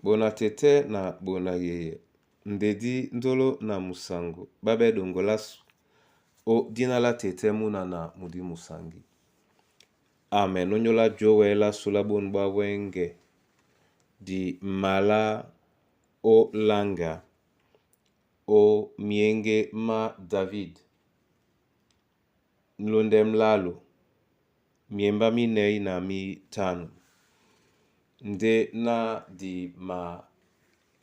Bona tete na bona yeye. Ndedi ndolo na musango. Babe dongolasu. O dinala tete muna na mudi musangi. Amen. Onyola jowe la sulabon ba wenge. Di mala o langa. O mienge ma David. Nlondem lalo. Miemba mi nei na mi tanu. Nde na di ma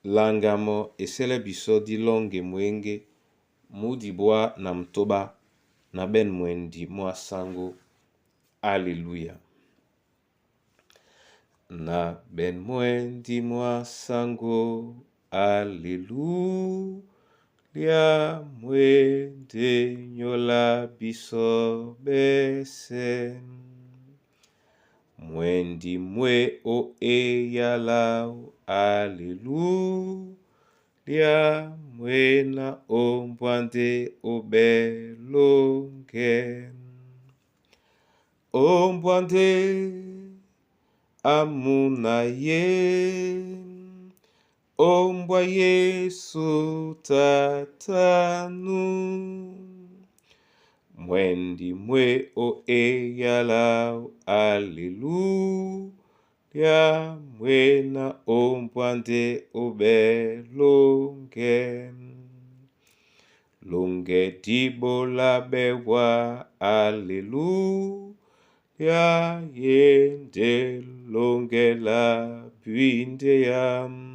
langamo esele biso di longe mwenge mudi boa na mtoba na ben mwendi mwa sango. Alleluia. Na ben mwendi mwa sango. Alleluia. Mwende nyola biso besen. Mwendi mwe o eyalau. Alleluia. Mwena ombwande obelongen. Ombwande amuna ye. Ombwa Yesu tatanu. Mwendi mwe o eyalau. Alleluia. Mwena ombwande obelongen. Longe dibola bewa. Alleluia. Yende longe la bwinde yam.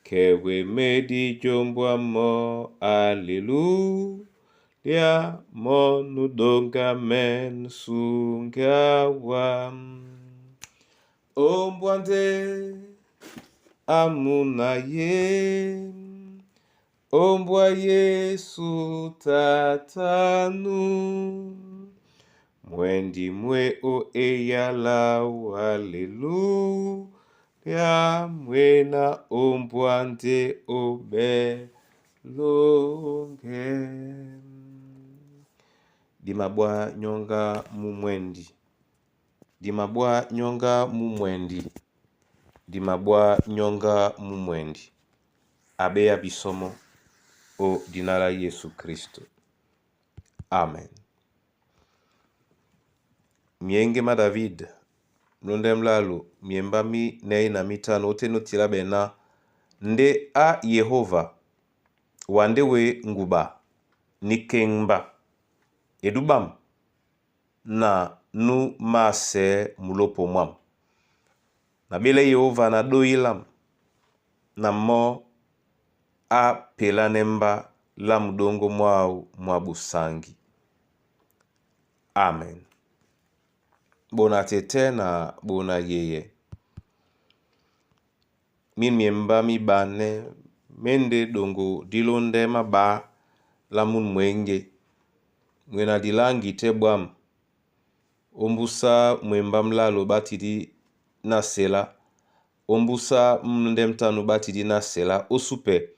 Kewe medi jombwa mo. Alleluia. Monu donga men sungawam. Ombwande amuna ye. Ombwa Yesu tatanu. Mwendi mwe o eyalau. Alleluia. Mwena ombwande obelongen. Dimabwa nyonga mumwendi. Dimabwa nyonga mumwendi. Dimabwa nyonga mumwendi. Abeya bisomo o dinala Yesu Kristo. Amen. Mienge ma David. Mlondem lalo. Miemba mi nei na mitano. Ote notila bena. Nde a Yehova. Wande we nguba. Nikengba. Edubam. Na nu mase mulopo mwam. Na bele Yehova na doilam. Na mo a pelanemba la mudongo mwau mwabusangi. Amen. Bona tete na bona yeye. Min miemba mi bane. Mende dongo dilonde maba la mun mwenge. Mwena dilangi tebwam. Ombusa mwemba mlalo batidi na sela. Ombusa mndemtanu batidi na sela. Osupe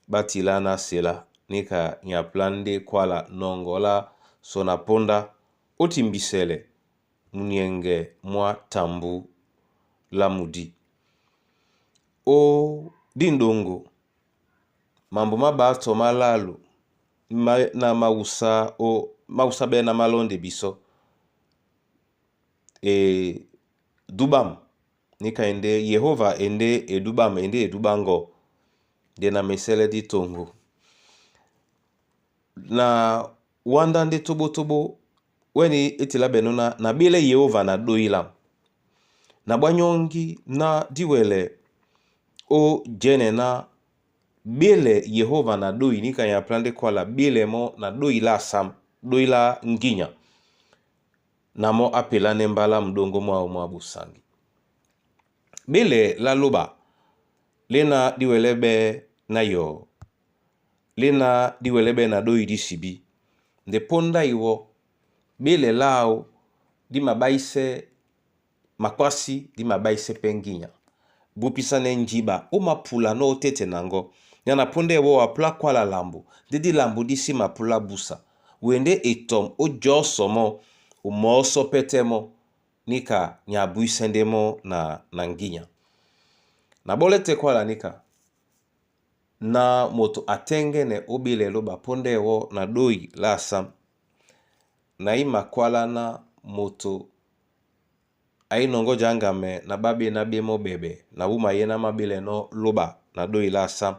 batila na sela. Nika nyaplande kwala nongola sonaponda. Otimbisele. Mnyenge mwa tambu la mudi. O dindongo. Mambo mabato malalo. Na mausa o mausa be na malonde biso. Dubam. Nika ende Yehova ende edubam ende edubango. De na mesele di tongo. Na wanda nde tobo. Weni etila benuna na bile Yehova na doilam. Na banyongi na diwele. O jene na bile Yehova na doi. Nika ya plande kwa la bile mo na doi la sam. Doi la nginya. Na mo apela nembala mdongo mwa busangi. Bile la loba. Lena diwelebe na yo. Lena diwelebe na doi disibi. Nde ponda iwo. Bile lao di mabaise makwasi di mabaise penginya. Bupisane njiba. Oma pula no tete nango. Nyana ponde wo apla kwa la lambu. Didi lambu disi mapula busa. Wende etom o josomo. Umoso petemo. Nika nyabuisendemo na nanginya. na bolete kwa lanika na moto atengene obile loba pondewo na doi lasam na ima kwala na moto ainongo jangame na babi na bemo bebe na wuma yena mabile no loba na doi lasam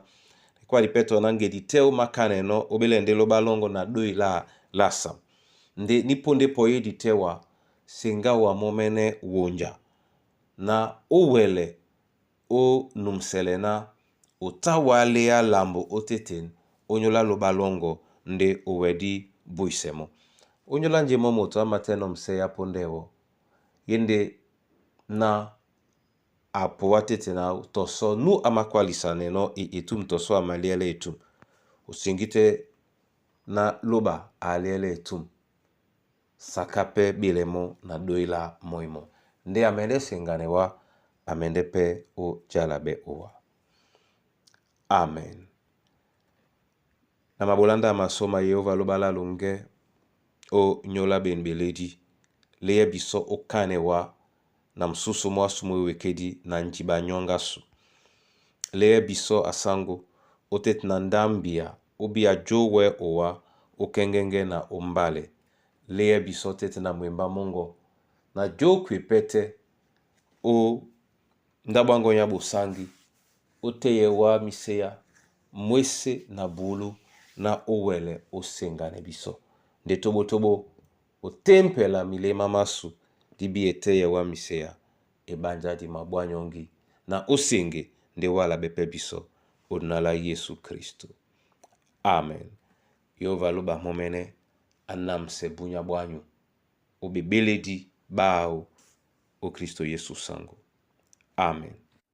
kwa lipeto nange diteo makane no obile nde loba longo na doi lasam nde nipo ndipo ye ditewa singa wa momene wonja na owele o numselena utawale ya lambo oteten onyola loba longo nde owedi buisemo onyola nje momoto amateno mse ya pondewo yende na apo watete na toso nu amakwalisane no etum toso amaliele etum usingite na loba aliele etum sakape bilemo na doila moimo nde amende singanewa amende pe o jalabe owa. Amen. Na mabolanda masoma Yehova loba la lunge o nyola ben beledi leye biso o kanewa na msusu mwasumu wekedi na njiba nyongasu leye biso asango otet na ndambia obia jowe owa okengenge na ombale leye biso tete na mwemba mongo na jo kwipete o ndabwango nyabu sangi oteye wa miseya mwese na bulu na owele osengane biso nde tobo o tempela milema masu dibi eteye wa miseya ebanja di mabwanyongi na osenge nde wala bepe biso onala Yesu Kristo. Amen. Yehova loba momene anamse bunya bwanyu obebeledi bao o Kristo Yesu sango. Amen.